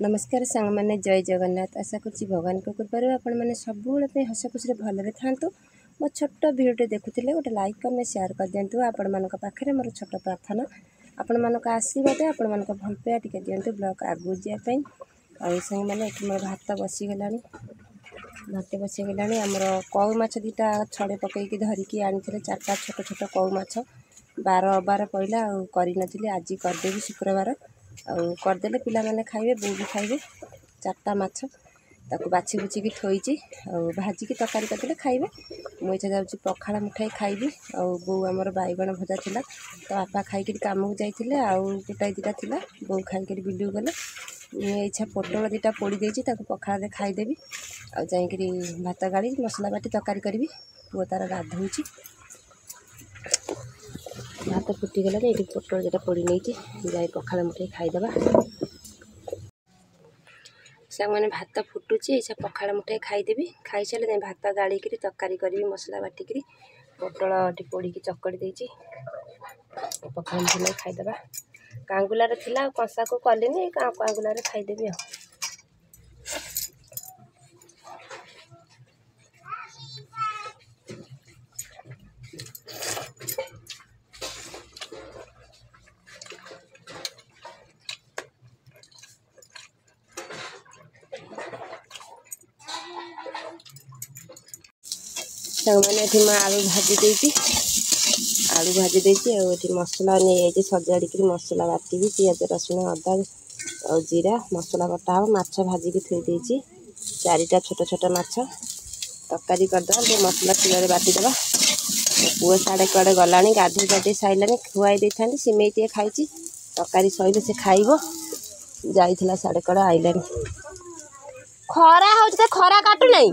नमस्कार सांग मैंने जय जगन्नाथ। आशा कर भगवान को कृपा आपण मैंने सब हस खुशी भलरे था। मो छोट भिडियो देखुले गोटे लाइक कमेंट शेयर कर दिंतु। आपण मान पाखे मोर छोट प्रार्थना आपण मान आशीर्वाद आपण मान भल पाइबा टी दिंतु ब्लॉग आगू जावाई। आई मैंने मोर भात बसीगला भात बसीगला आमर कौ माछ दीटा छड़े पकईकी धरिकी आनी चार्टा छोट छोट कौ माछ बार अबार पड़ा आनी आज करदेवी शुक्रवार करदे पिला माने खाइबे बो भी खाइबे। चार्टा माछ ताकू बाछि बुचिकी थोइची भाजिकी तरकारी करदे खाइबे। मुझे जाऊँगी पखाड़ मुठाई खाइबी। बो आमर बैगण भजा थिला तो बापा खाइक काम को जाइए आउ गोटाए दीटा थिला बो खाइक बिलू गले। इच्छा पोटल दीटा पोड़ी देती पखाड़ खाईदेवी आ जाकि भात गाड़ी मसला बाटी तरकारी करी। पुओ तार गाधोची भात फुटीगला ये पोटल दीटा पोड़ी नहीं जाए पखाड़ मुठाई खाईदे। सांग मैंने भात फुटुची इच्छा पखाड़ मुठाई खाईदेवी। खाई सारे भात गाड़ी तरकारी करी मसला बाटिकी पोटल पोड़ी चकड़ी देती पखाड़ मुठाई खाईदे। कांगुलार थिला कंसा को कलिनी कांगुलार खाईदेवी। मैंने आलू भाजी देती मसला नहीं सजाड़ी मसला बाटी पियाज रसुण अदा और जीरा मसला बटा हम माछ भाजिकी थी चारिटा छोट छोट माछ तरकारी करदे मसला तेल बाटिदेवा। पुओ साढ़े कड़े गला गाधे गाधे सारे खुआई दे था सिमई टे खाई तरकारी सैले से खाइब जाइला साढ़े कड़े आइला खरा हो खरा काटू नहीं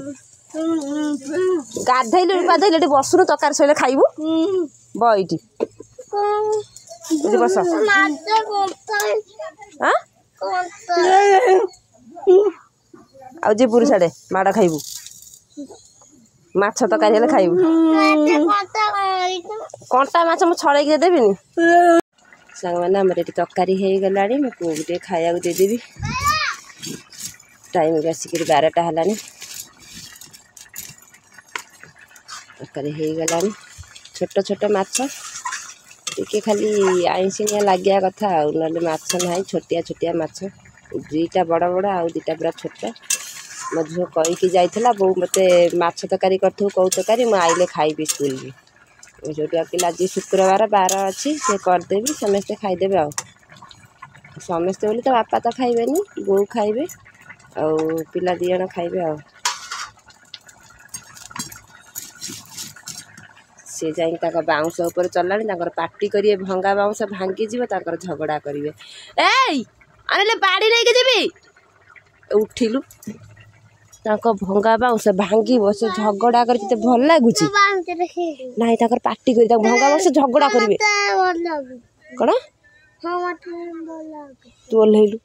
गाधेलु गाधेलु बसुनु तरकारी सैले खाइबू बईटी बस आउ पुरी साढ़े माड़ खाइबू माछ तरकारी हेले खाइबू कंटा माछ मु छड़े देवी सांग मैंने आम ये तरकारी हो गला मो पुओ को खाया देदेवी। टाइम आसिक 12टा है तरकारी हो गला छोट छोट माछ टी खाली आईसिया लगे कथा ना माछ ना छोटिया छोटिया माछ दुईटा बड़ बड़ आउ दुईटा पूरा छोट। मो झील कहीकि जाइला बो मत माछ तरकारी करू कौ तरकारी मुझे आइले खाइबी स्कूल भी जो पिला आज शुक्रवार बार अच्छी से करदेवी समस्ते खाईदेवे। आ समस्ते बोली तो बापा तो खाइबे बो खाइबे आ पिला दी जण खाइबे। आ सी जा बाउंस उपर चलानी पार्टी करेंगे भंगा बाउंस भांगी जीव झगड़ा करेंगे ए बाड़ी नहीं जी उठिलु भंगा बाउंस भांगी से झगड़ा कर भल लगुच ना पार्टी कर भंगा बाउंस झगड़ा करेंगे कौन तू ओह्लैलु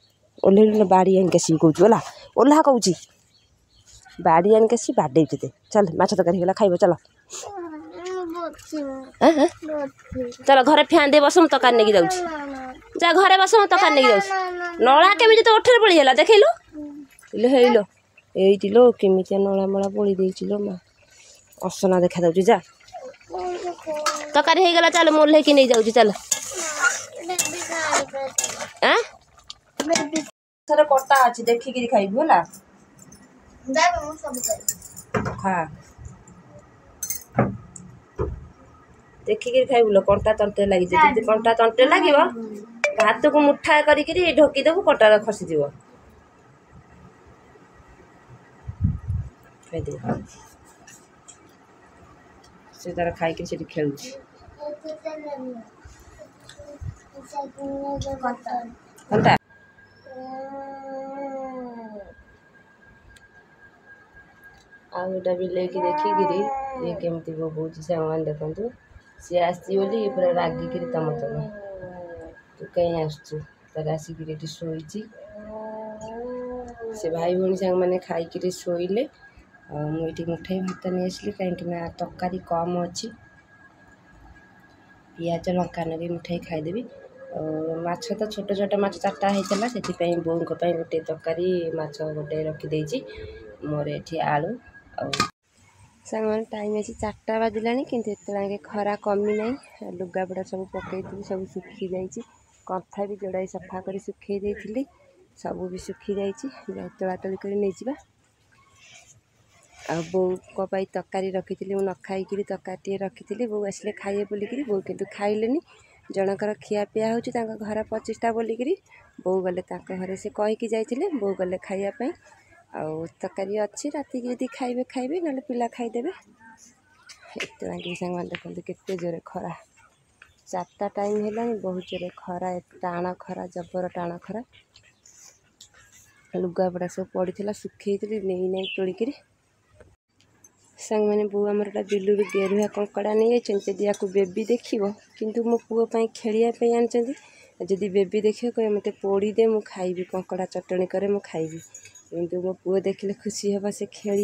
ओह्लैलु बाड़ी आनिक सी कौच ओला ओल्हा कौच बाड़ी आनिक सी बाडे चल माछ तरकारी गला खाइब चल चल घरे फैन दे बस मु तरकारी नहीं जाऊँ जा घरे बस मु तरकारी नहीं जाऊँ नला केमी तो ओठे पड़ीगला देखलु हेलो ये लो केमी नला मला पड़ी देलो माँ असना देखा जाऊँ जा तरकारी हो गला चल मोल नहीं जाऊँ चल थोड़ा कटा अच्छी देखिकी खाइबू है खा देखिकी खाइबू लो कंटा तंटे लगी कंटा तंटे लगे भात को मुठा करी ढोकीदेबू कंटा खसीज से तार खाई से खेलु कंटा आउटा बिल की देखिकी ये केमती बोबूची से देखु सी आसी पूरा रागिकी तम तुम तू कहीं आसु तार आसिक शोची से भाई भौणी सांग मैंने खाई शोले मुझे मुठाई भात नहीं आसली कहीं तरकारी कम अच्छी पियाज लंका नगे मुठाई खाईदेवी माछ तो छोट छोट माछ 4टा होता से बों गोटे तरकारी माछ गोटे रखीदे मोर ये आलू सांग मैंने टाइम अच्छी 4टा बाजिला किंतु एत खरा कमी ना लुगापड़ा सब पकई सब सुखी जाइए कंथा भी जोड़ाई सफा कर सुखे देती सब भी सुखी जाइए तोलातली कर नहीं जा आ बो तरकारी रखी न खाई तरकारी रखी बो आसिले खाइए बोलिकी बो किंतु खाइलेनी जनकर खियापिया होता घर 25टा बोलिक बो गले घरे से कहीकि जाइए बो गले खाइापी आउ तरकारी अच्छी राति की खाइबे खाइबे ना पिला खाईदेवे एत सांग देखते केते जोरे खरा 4टा टाइम है बहुत जोरे खरा टाण खरा जबर टाण खरा लुगापड़ा सब पड़ा सुखे नहीं ना तोलिक सांग मैंने बो आमर बिलू गेरुआ कंकड़ा नहीं जदि या बेबी देखो किंतु मो पुओं खेलियापी आनी जदि बेबी देख कहे मत पोड़ी दे मु खाइबी कंकड़ा चटणी करे मु खाइबी किंतु मो पुओ देखले खुशी हे से खेल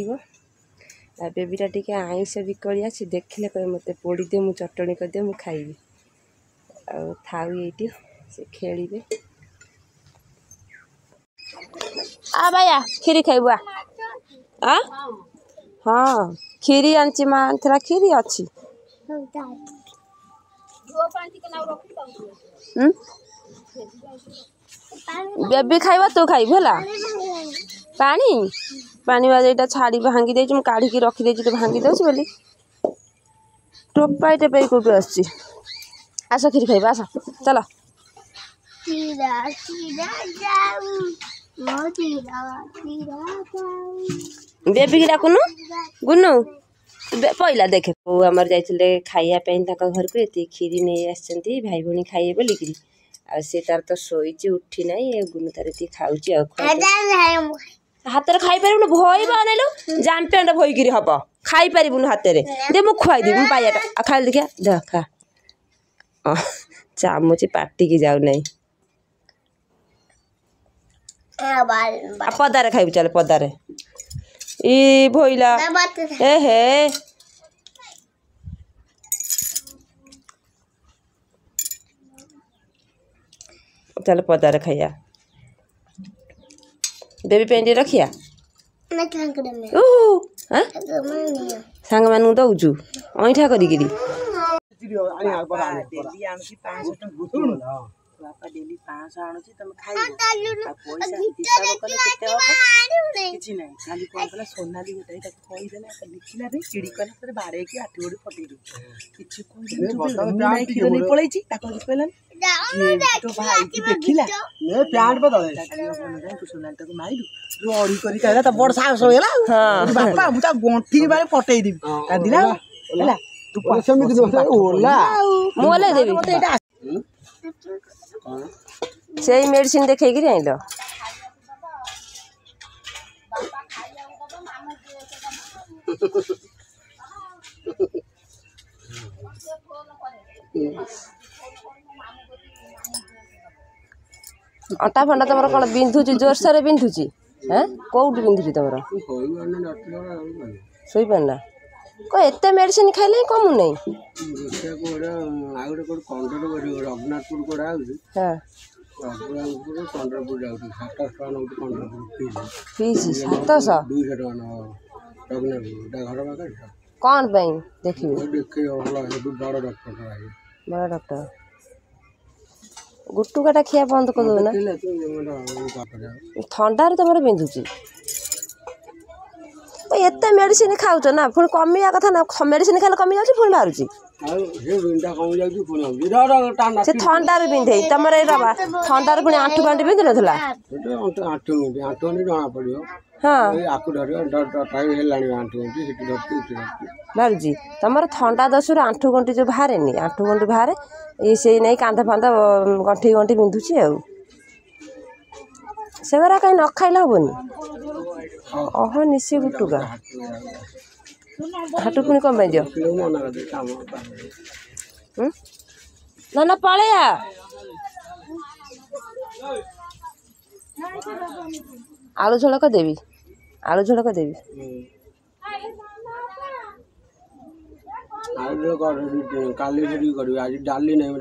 बेबीटा टी आईस बिकलिया से देखले कहे मत पोड़ी दे मु चटणी करदे मु खाइबी थाऊ ये से खेलिए आ भाया खीरी खाइबु आ हाँ खीरी आनी माँ थोड़ा खीरी अच्छी बेबी खाइबा तू खाइबु है पानी पानी बाजा छाड़ी भांगी दे काढ़ी रखीदे तो भांगी दे बोली टोपाई टेपाई कौटू आस खीरी खाइबा आस चल बेबी की डाकुनु गुनु पहला देखे बो आमर जाइए खाइापी घर को ये खीरी नहीं आसती भाई भौणी खाइए बोलिकी आ सी तार तो शोची उठी ना गुनु तार ये खाऊ हाथ में खाई पार भई बनलु जाम पेंट भईकि हम खाई पारूनु हाथ में दे मुझे खुआईदेवी मुझे पाइटा खा देखिया दे खा चामुची पाटी की जाऊ नहीं पदारे खाइबु चल पदारे ई भइला ए हे चल पदारे खाइया बेबी पेंटी रखिया सांग मान दौचु अईठा करी बापा डेली 500 आणुची तुम खाइबो पैसा हिसाब कले केते हो किछि नै खाली कोन कला सोनाली गोटाई तक कहि देला त लिखिला रे चिड़ी कला तरे बारे की आठी गोडी पटि दु किछि कोन नै खिरो नै पळै छी ताको कहलन तो भाई की देखिला ने प्यांट बदले तू सोनाली तक माइलु जो अड़ी करी कहला त बड़ साहस होइला हां बापा मु त गोंठी के बारे पटै दिबी का दिला हैला तू पैसा में कि ओला मोले देबी से मेडिसिन देखे आइल अंटा फंटा तुम कौन बिंधुची जोरसोर बिंधुची कौट बिंधुची तुम शोई पारना को एते मेडिसिन खाइले कमु नहीं कौन देखिए बड़ा डॉक्टर गुटुकाटा खिया बंद कर दो ना ठंडार तुम बिंधुची एते मेडिसिन खाऊच ना पुणी कमिया कथा ना मेडिसिन खाइले कमी जाऊँ पुणी बाहर से थंडार बिंधे तुम थंडार पुणी आंठू फांटी बिंधु ना हाँ बाहर तुम थंडा दशु आंठू गंठी जो बाहर आंठू गंठी बाहर ये से नहीं कांधा फांधा गंठी गंठी बिंधुची से कहीं न खाइले हेनी अह निशी गुटुका हाटू पुणी कम दियो ना ना पलैया आलू झोल कर देवी आलू झोल कर देवी काली आज डाली नहीं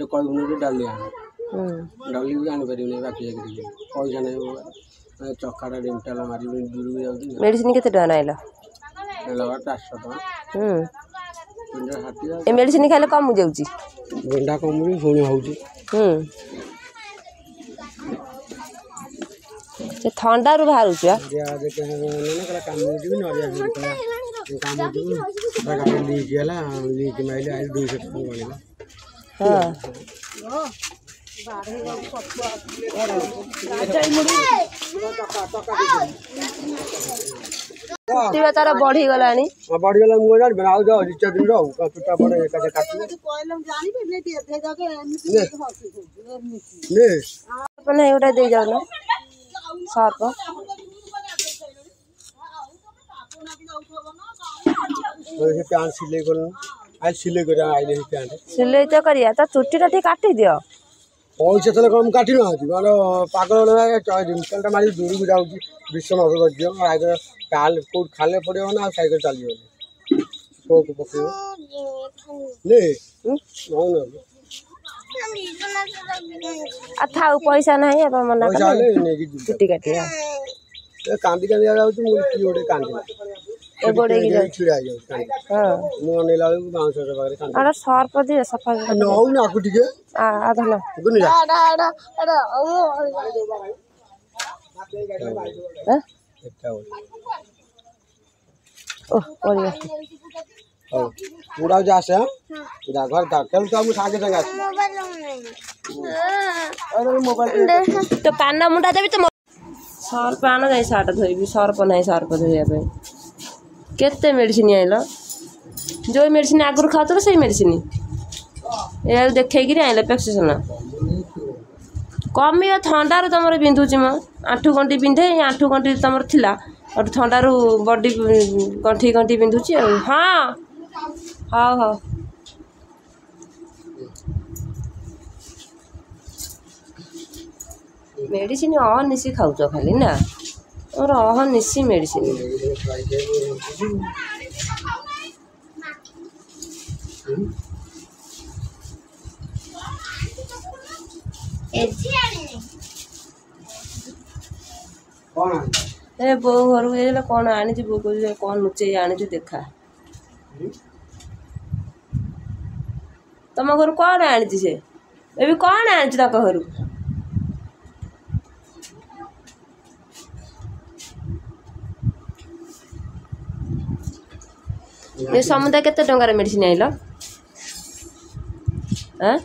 डाली डली भी जानी पारिबनी बाकी पैसा नहीं चकाटा डेंटाल मारि दूर को जाऊँ मेडिसिन केते टका नाइला 400 टका ए मेडिसिन खाइले कम जाउची गेंडा कमुनी पुणी होउची से ठंडा रु बाहर छ या देखे ने कला काम होउची भी नरिया काम होउची बगा ली गेला ली के माइले आई 200 टका वाला हां कुट्टी तार बढ़ी गलानी बढ़ी गला मु जान बनाउ जाओ 4 दिन रहू का टूटा पड़े एका काटू ले अपन एटा दे जाओ ना सर्प ये प्यान सिले कर आज सिले कर आइले प्यान सिले तो करिया त चुट्टी टा ठीक काटी दियो पैसा तो कम काटी ना मानो पागल दिनटा मारी दूर को जाऊँगी विश्व नगरज्य आगे काल कौट खाले पड़ो ना सैकेल चलिए ले था पैसा ना मना पैसा चुट्टी काटी कांदी कांदी जाऊँ मुझे गोटे कांदी गोड़े छिड़ा मुला बाउंस पाखे सर्प दिए सफा नौ आकु टे आधा ना मुड़ा आसे घर खेल तो सागे संगे तो कान मुंडा देवी तो सर्प आन जाए सार्ट धोबी सर्प ना सर्प धोया केते मेडिसिन आइल जो मेडिसिन आगुरी खाऊ से मेडिसिन ये देखी आइल प्रेस्क्रिप्शन कमी थंडार तुम बिंधुची मो आंठू गंटी बिंधे आंठू गंटी तुम थिला और थंडार बॉडी गंठी गंठी बिंधुची हाँ हाँ हाँ मेडिसिन अनिशी खाऊच खाली ना और अहनिशी मेडिसिन ए बो घर को कौन आनी बो कह कौन लुचे आनी देखा तुम घर कौन आनी से ए कौन आनी घर ये समुदाय केते टंकार मेडिसिन आइल हां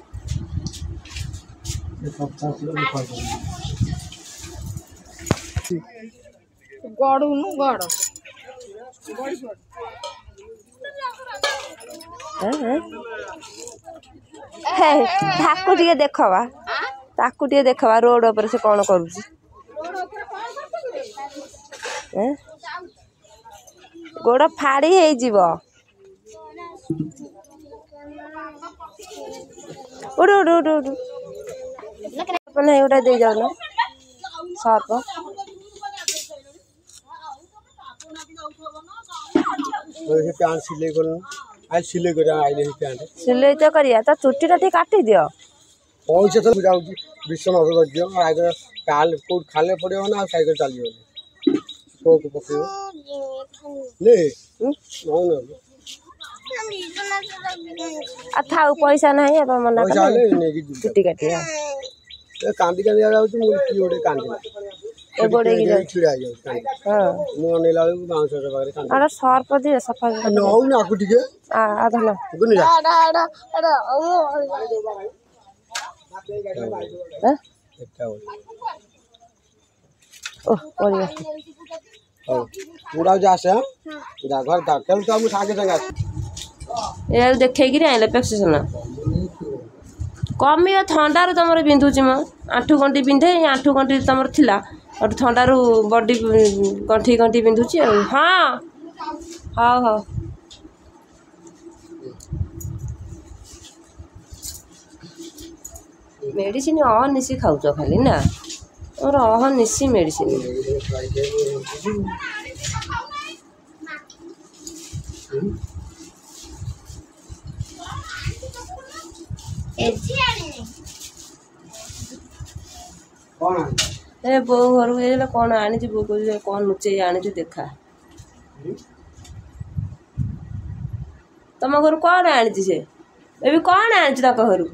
गड़ू नु गड़ ताकू टिके देखवा ताकू टिके देखवा रोड ऊपर से कौन करूची गोड़ फाड़ी है जीव उड़ उड़ उड़ उड़ अपन एटा दे जाओ ना सर्प प्यान सिले कर आज सिले कर आइले प्यान सिले तो करिया त चुट्टी टा ठीक काटी दियो पैसा तो जाऊँगी विश्व नगरज्य आगे काल कौट खाले पड़ो ना सैकेल चलिए ले था पैसा ना मना पैसा चुट्टी काटी कांदी कांदी जाऊँ मुझे गोटे कांदी गोड़े छिड़ा मुला बाउंस पाखे सर्प दिए सफा नौ आकु टे आधा ना मुड़ा आसे घर खेल तो सागे संगे ये देखी आइल प्रेस्क्रिप्शन कमी थंडार तुम बिंधुची मो आंठू गंटी बिंधे आंठू गंटी तुम थिला और थंडार बॉडी गंठी गंठी बिंधुची हाँ हाँ हाँ मेडिसिन अनिशी खाऊच खाली ना और अहनिशी मेडिसिन କ'ଣ ଆଣିଛୁ? ଏ ବୋଉ ଘରକୁ ଯାଇଥିଲେ କ'ଣ ଆଣିଛି ବୋଉ କହୁଛି କ'ଣ ଲୁଚେଇ ଆଣିଛୁ ଦେଖା। ତମ ଘରୁ କ'ଣ ଆଣିଛି ସେ ଏବେ କ'ଣ ଆଣିଛି ତାଙ୍କ ଘରୁ?